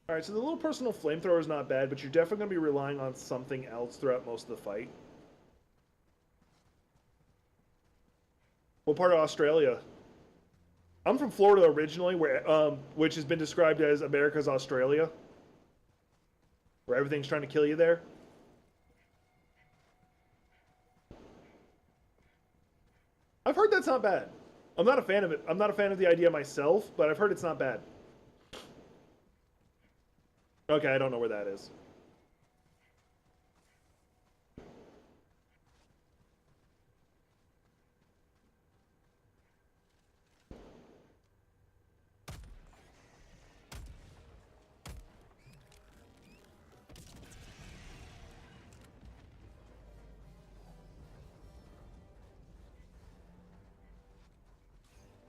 Alright, so the little personal flamethrower is not bad, but you're definitely going to be relying on something else throughout most of the fight. What part of Australia? I'm from Florida originally, which has been described as America's Australia. Where everything's trying to kill you there. I've heard that's not bad. I'm not a fan of it. I'm not a fan of the idea myself, but I've heard it's not bad. Okay, I don't know where that is.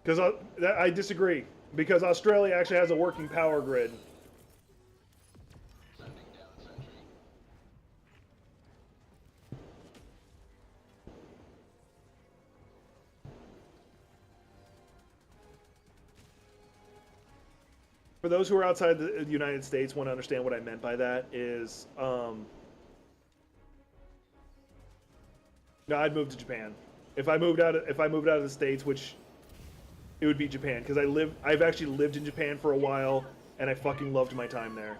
Because I disagree. Because Australia actually has a working power grid. For those who are outside the United States, want to understand what I meant by that is, no, I'd move to Japan. If I moved out of the States, which it would be Japan, because I've actually lived in Japan for a while, and I fucking loved my time there.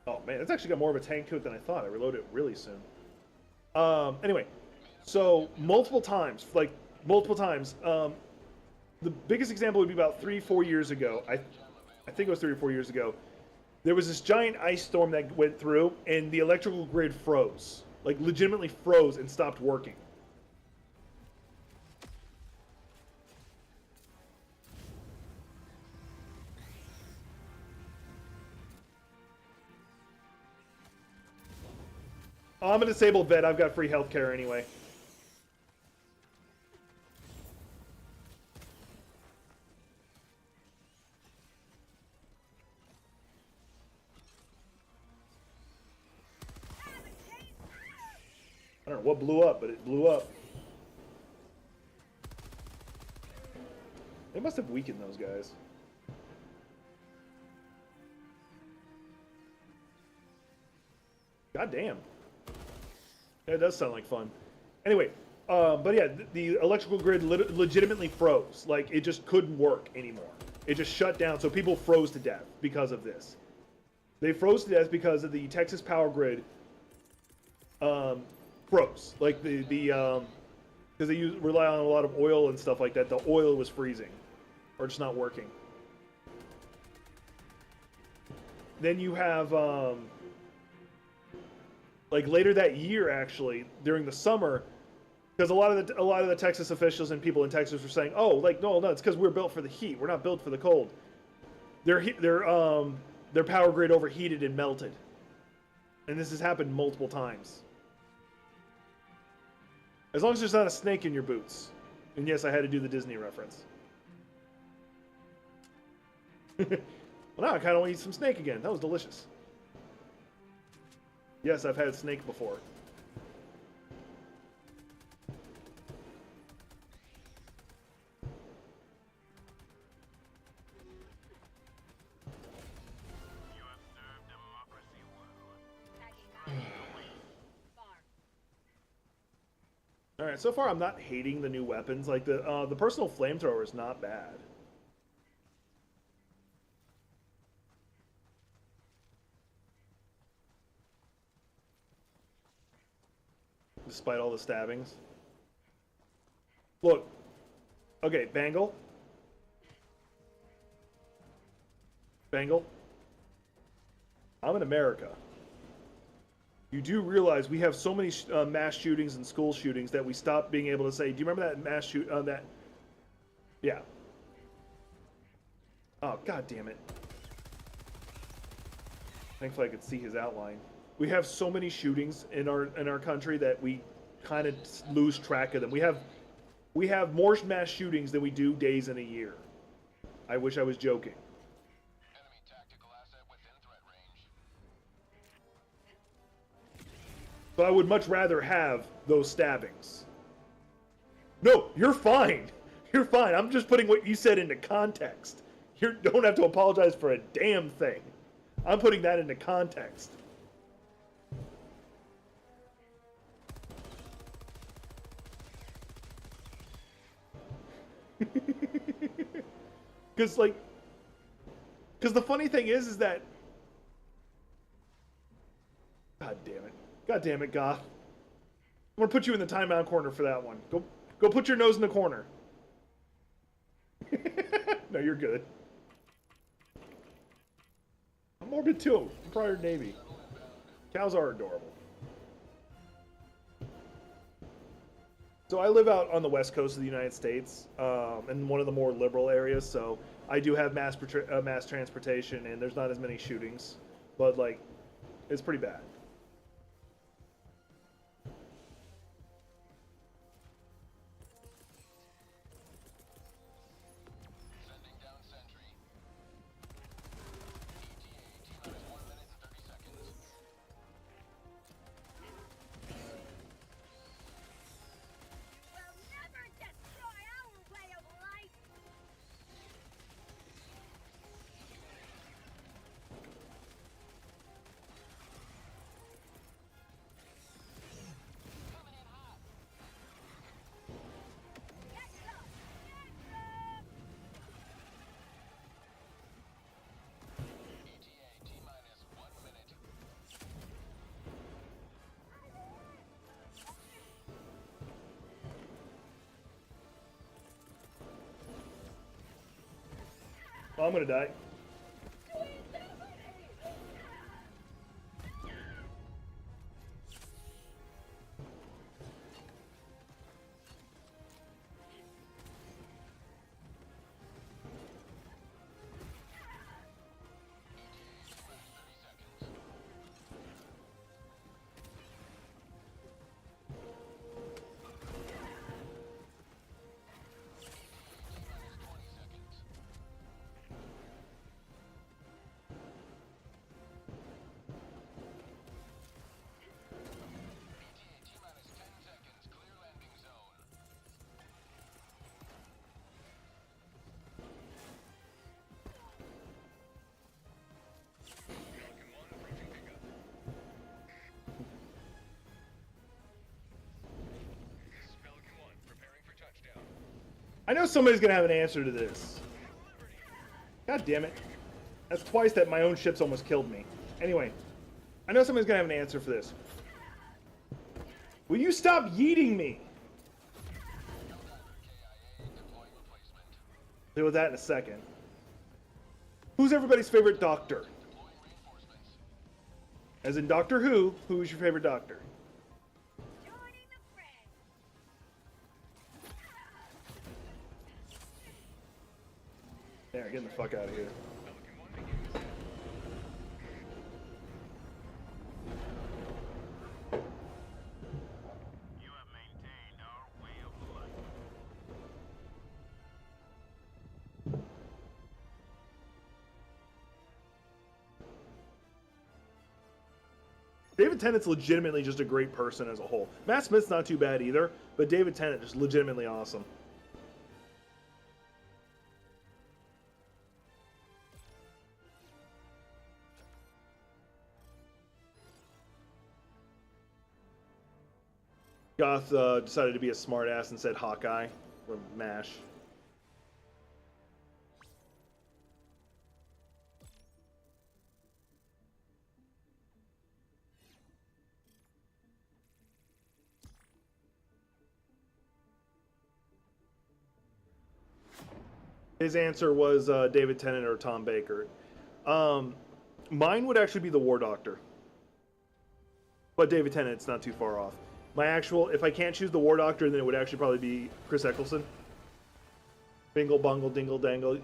Oh man, it's actually got more of a tank to it than I thought. I reloaded it really soon. Anyway, so multiple times. The biggest example would be about 3-4 years ago. I think it was 3 or 4 years ago. There was this giant ice storm that went through, and the electrical grid froze. Like, legitimately froze and stopped working. Oh, I'm a disabled vet. I've got free healthcare anyway. I don't know what blew up, but it blew up. They must have weakened those guys. God damn. That does sound like fun. Anyway, but yeah, the electrical grid legitimately froze. Like, it just couldn't work anymore. It just shut down, so people froze to death because of this. They froze to death because of the Texas power grid froze. Like, because they rely on a lot of oil and stuff like that. The oil was freezing, or just not working. Then you have, like, later that year, actually, during the summer, because a lot of the Texas officials and people in Texas were saying, oh, like, no, it's because we're built for the heat. We're not built for the cold. Their power grid overheated and melted, and this has happened multiple times. As long as there's not a snake in your boots. And yes, I had to do the Disney reference. Well, now I kind of want to eat some snake again. That was delicious. Yes, I've had snake before. right, so far I'm not hating the new weapons. Like the personal flamethrower is not bad. Despite all the stabbings. Look. Okay, Bangle. Bangle. I'm in America. You do realize we have so many mass shootings and school shootings that we stopped being able to say, do you remember that mass shoot, that... Yeah. Oh, god damn it. Thankfully I could see his outline. We have so many shootings in our country that we kind of lose track of them. We have more mass shootings than we do days in a year. I wish I was joking. Enemy tactical asset within threat range. So I would much rather have those stabbings. No, you're fine. You're fine. I'm just putting what you said into context. You don't have to apologize for a damn thing. I'm putting that into context. Because the funny thing is that, god damn it, Goth. I'm gonna put you in the timeout corner for that one. Go put your nose in the corner. No, you're good. I'm morbid too. Prior Navy. Cows are adorable. So I live out on the west coast of the United States, in one of the more liberal areas. So I do have mass transportation, and there's not as many shootings, but like, it's pretty bad. Sending down sentry. ETA T-minus 1 minute and 30 seconds. Will never destroy our way of life. Coming in hot. Get some. Get some. ETA T-minus 1 minute. Well, I'm gonna die. T-minus 10 seconds. Clear landing zone. Falcon 1 approaching pickup. This is Falcon 1 preparing for touchdown. I know somebody's gonna have an answer to this. God damn it. That's twice that my own ship's almost killed me. Anyway, I know somebody's gonna have an answer for this. Will you stop yeeting me? KIA deploying replacement. Deal with that in a second. Who's everybody's favorite doctor? Deploying reinforcements. As in Doctor Who, who's your favorite doctor? Joining the fray. There, getting the fuck out of here. Falcon 1 begins. You have maintained our way of life. David Tennant's legitimately just a great person as a whole. Matt Smith's not too bad either, but David Tennant just legitimately awesome. Goth decided to be a smartass and said Hawkeye or MASH. His answer was David Tennant or Tom Baker. Mine would actually be the War Doctor. But David Tennant's not too far off. My actual, if I can't choose the War Doctor, then it would actually probably be Chris Eccleston. Bingle, bungle, dingle, dangle,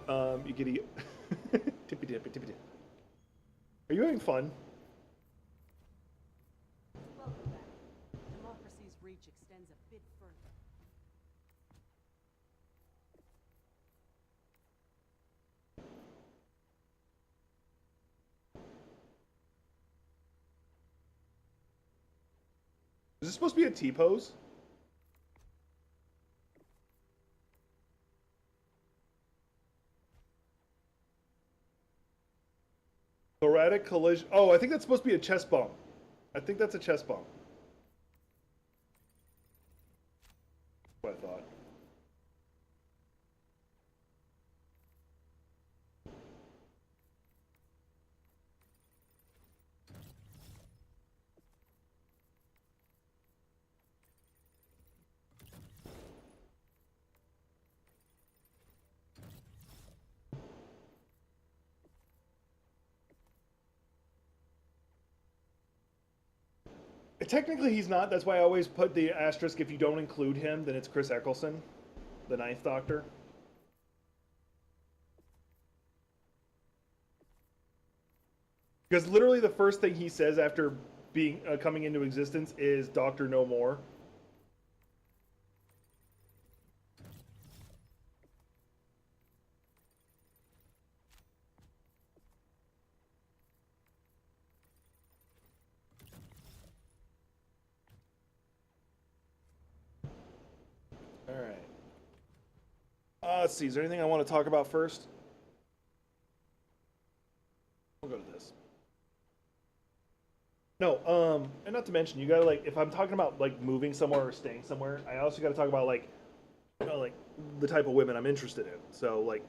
you giddy. Tippy, tippy, tippy, tippy. Are you having fun? Welcome back. Democracy's reach extends a bit further. Is this supposed to be a T-pose? Thoracic collision. Oh, I think that's supposed to be a chest bump. I think that's a chest bump. What I thought. Technically, he's not. That's why I always put the asterisk. If you don't include him, then it's Chris Eccleston, the Ninth Doctor. Because literally the first thing he says after being coming into existence is Doctor No More. All right. Let's see. Is there anything I want to talk about first? We'll go to this. No, and not to mention, you gotta like, if I'm talking about like moving somewhere or staying somewhere, I also gotta talk about like, you know, like the type of women I'm interested in. So like,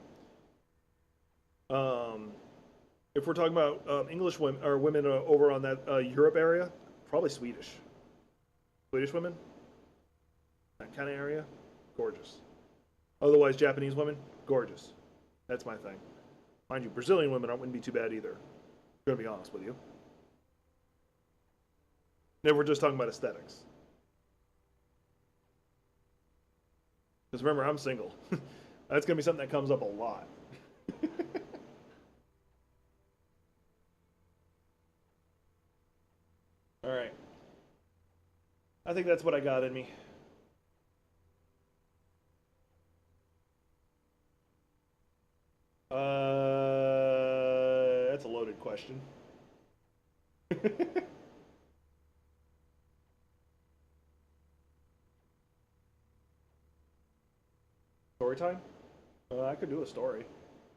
if we're talking about English women or women over on that Europe area, probably Swedish. Swedish women, that kind of area, gorgeous. Otherwise, Japanese women, gorgeous. That's my thing. Mind you, Brazilian women wouldn't be too bad either. I'm gonna be honest with you. Never just talking about aesthetics. Because remember, I'm single. That's going to be something that comes up a lot. All right. I think that's what I got in me. That's a loaded question. Story time? I could do a story.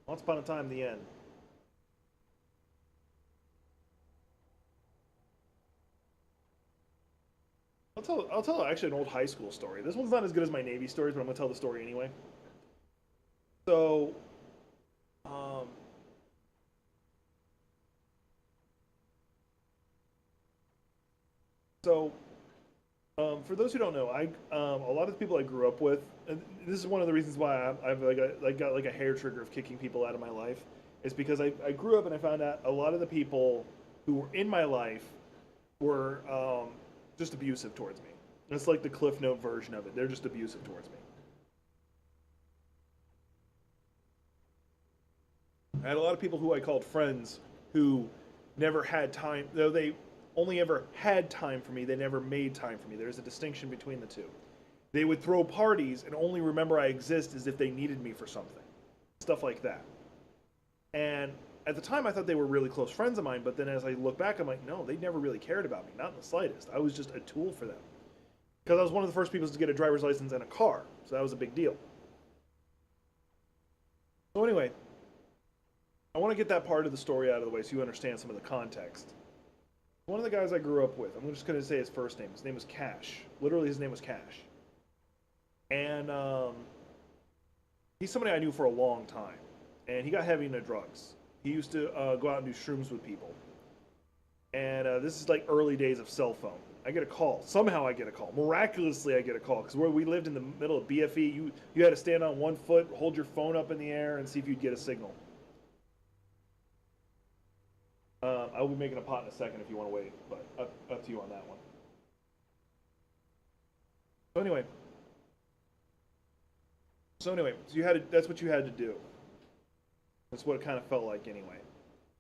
Once upon a time, the end. I'll tell actually an old high school story. This one's not as good as my Navy stories, but I'm gonna tell the story anyway. So, um, so for those who don't know, a lot of the people I grew up with, and this is one of the reasons why I've got like a hair trigger of kicking people out of my life, is because I grew up and I found out a lot of the people who were in my life were just abusive towards me. It's like the Cliff Note version of it. They're just abusive towards me. I had a lot of people who I called friends who never had time, though they only ever had time for me, they never made time for me. There's a distinction between the two. They would throw parties and only remember I exist as if they needed me for something. Stuff like that. And at the time I thought they were really close friends of mine, but then as I look back, I'm like, no, they never really cared about me, not in the slightest. I was just a tool for them. Because I was one of the first people to get a driver's license and a car, so that was a big deal. So anyway, I want to get that part of the story out of the way so you understand some of the context. One of the guys I grew up with. I'm just gonna say his first name. His name was Cash. Literally, his name was Cash. And he's somebody I knew for a long time. And he got heavy into drugs. He used to go out and do shrooms with people. And this is like early days of cell phone. I get a call. Somehow I get a call. Miraculously, I get a call because where we lived in the middle of BFE, you had to stand on one foot, hold your phone up in the air, and see if you'd get a signal. I will be making a pot in a second if you want to wait, but up to you on that one. So anyway, that's what you had to do. That's what it kind of felt like anyway.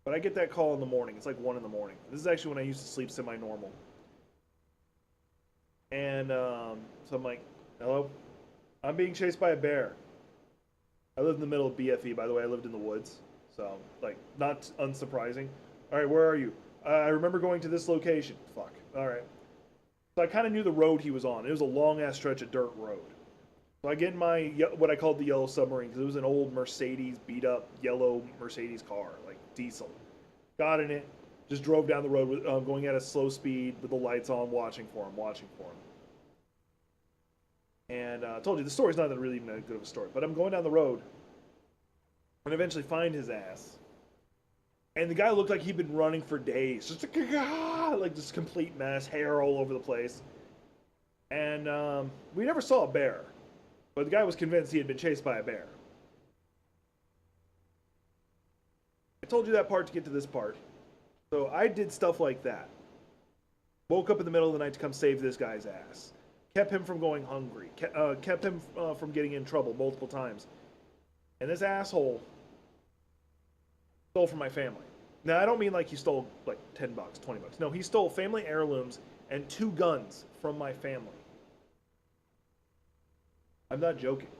But I get that call in the morning. It's like 1 in the morning. This is actually when I used to sleep semi-normal. And so I'm like, hello? I'm being chased by a bear. I lived in the middle of BFE, by the way. I lived in the woods. So, like, not unsurprising. All right, where are you? I remember going to this location. Fuck. All right. So I kind of knew the road he was on. It was a long-ass stretch of dirt road. So I get in my, what I called the yellow submarine, because it was an old Mercedes, beat-up, yellow Mercedes car, like diesel. Got in it, just drove down the road, going at a slow speed with the lights on, watching for him. And I told you, the story's not really even that good of a story, but I'm going down the road, and eventually find his ass. And the guy looked like he'd been running for days, just like this complete mess, hair all over the place. And we never saw a bear. But the guy was convinced he had been chased by a bear. I told you that part to get to this part. So I did stuff like that. Woke up in the middle of the night to come save this guy's ass. Kept him from going hungry. Kept him from getting in trouble multiple times. And this asshole stole from my family. Now, I don't mean like he stole like $10, $20. No, he stole family heirlooms and 2 guns from my family. I'm not joking.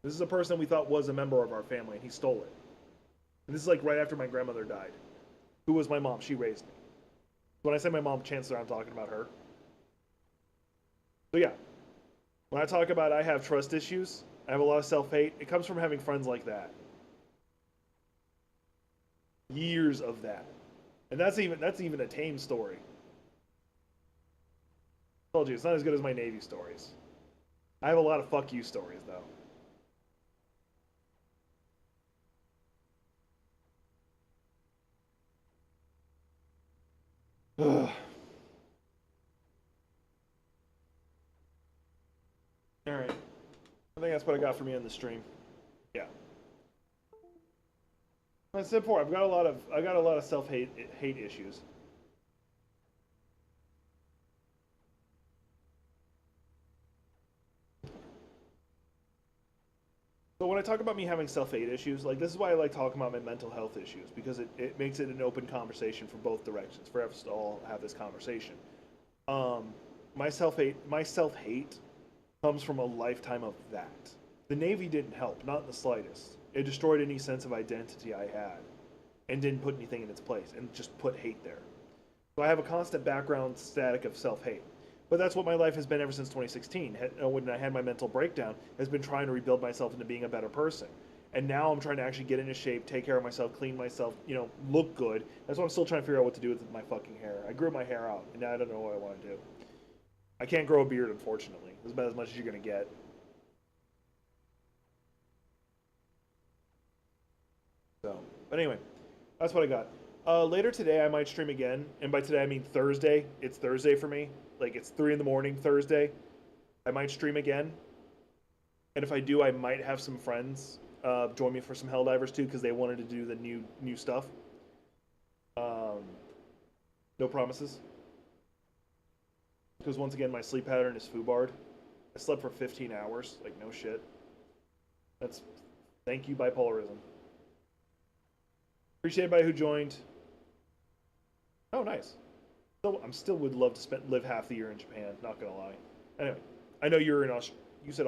This is a person we thought was a member of our family, and he stole it. And this is like right after my grandmother died, who was my mom. She raised me. When I say my mom, chances are I'm talking about her. So yeah, when I talk about I have trust issues, I have a lot of self-hate, it comes from having friends like that. Years of that. And that's even a tame story. I told you, it's not as good as my Navy stories. I have a lot of fuck you stories, though. Ugh. All right. I think that's what I got for me on the stream. Yeah. Like I said before, I got a lot of self-hate issues. So when I talk about me having self-hate issues, like this is why I like talking about my mental health issues, because it makes it an open conversation for both directions, for us to all have this conversation. My self-hate comes from a lifetime of that. The Navy didn't help, not in the slightest. It destroyed any sense of identity I had and didn't put anything in its place and just put hate there. So I have a constant background static of self-hate. But that's what my life has been ever since 2016. When I had my mental breakdown, has been trying to rebuild myself into being a better person. And now I'm trying to actually get into shape, take care of myself, clean myself, look good. That's why I'm still trying to figure out what to do with my fucking hair. I grew my hair out, and now I don't know what I want to do. I can't grow a beard, unfortunately. It's about as much as you're going to get. So, but anyway, that's what I got. Later today, I might stream again. And by today, I mean Thursday. It's Thursday for me. Like, it's 3 in the morning Thursday. I might stream again. And if I do, I might have some friends join me for some Helldivers too, because they wanted to do the new stuff. No promises. Because once again, my sleep pattern is foobarred. I slept for 15 hours. Like, no shit. Thank you, bipolarism. Appreciate everybody who joined. Oh, nice. I still would love to live half the year in Japan, not gonna lie. Anyway, I know you said